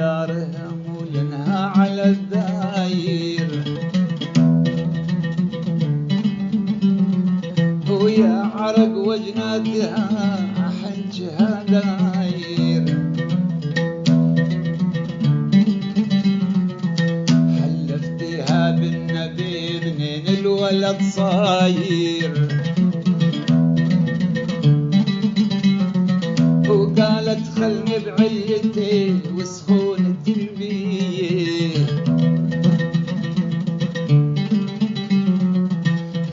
دارهم ولنها على الداير، ويا عرق وجناتها حنجها داير، حلفتها بالنبي منين الولد صاير، وقالت خلني بعلتي وسخونة البيه،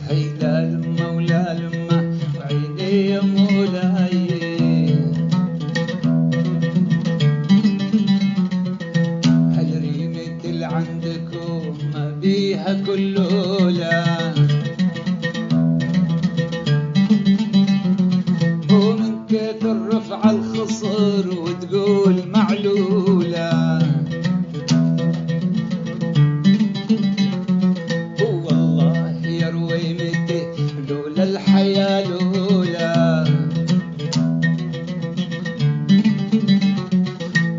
هي لا لمه ولا لمه وعيني يا مولاي، هالريمة اللي عندكم ما بيها كلولا، ومن كثر رفع الخصر وتقول معلولة، والله يا رويمتي لولا الحياة لولا،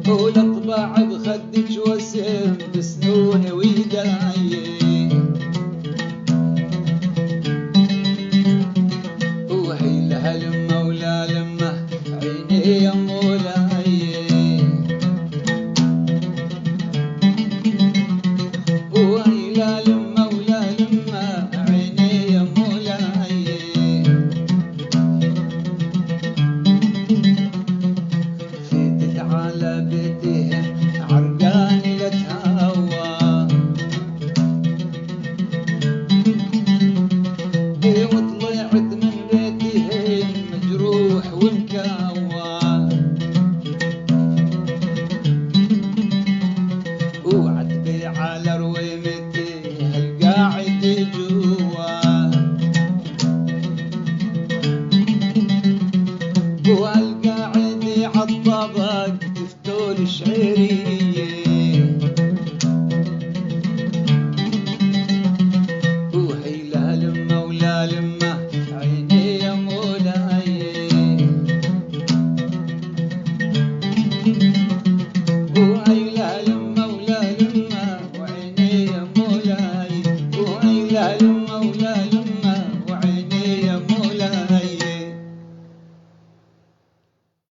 والأطباع بخدك وسم بسنون ويداي، وهي لها لمه ولا لمه عيني يا مولاي، وهي لا لمه ولا لمه عيني يا مولاي، فيتت على بيتهم عرقاني لتهوى، وطلعت من بيتهم مجروح ومكوى، وعتبي على رويمتي هالقاعد جوا، وهالقاعد عالطبق تفتول شعريه، وهي لا لمه ولا لمه عيني يا مولاي، وهي لا لمه ولا لمه وعيني يا مولاي، وهي لا لمه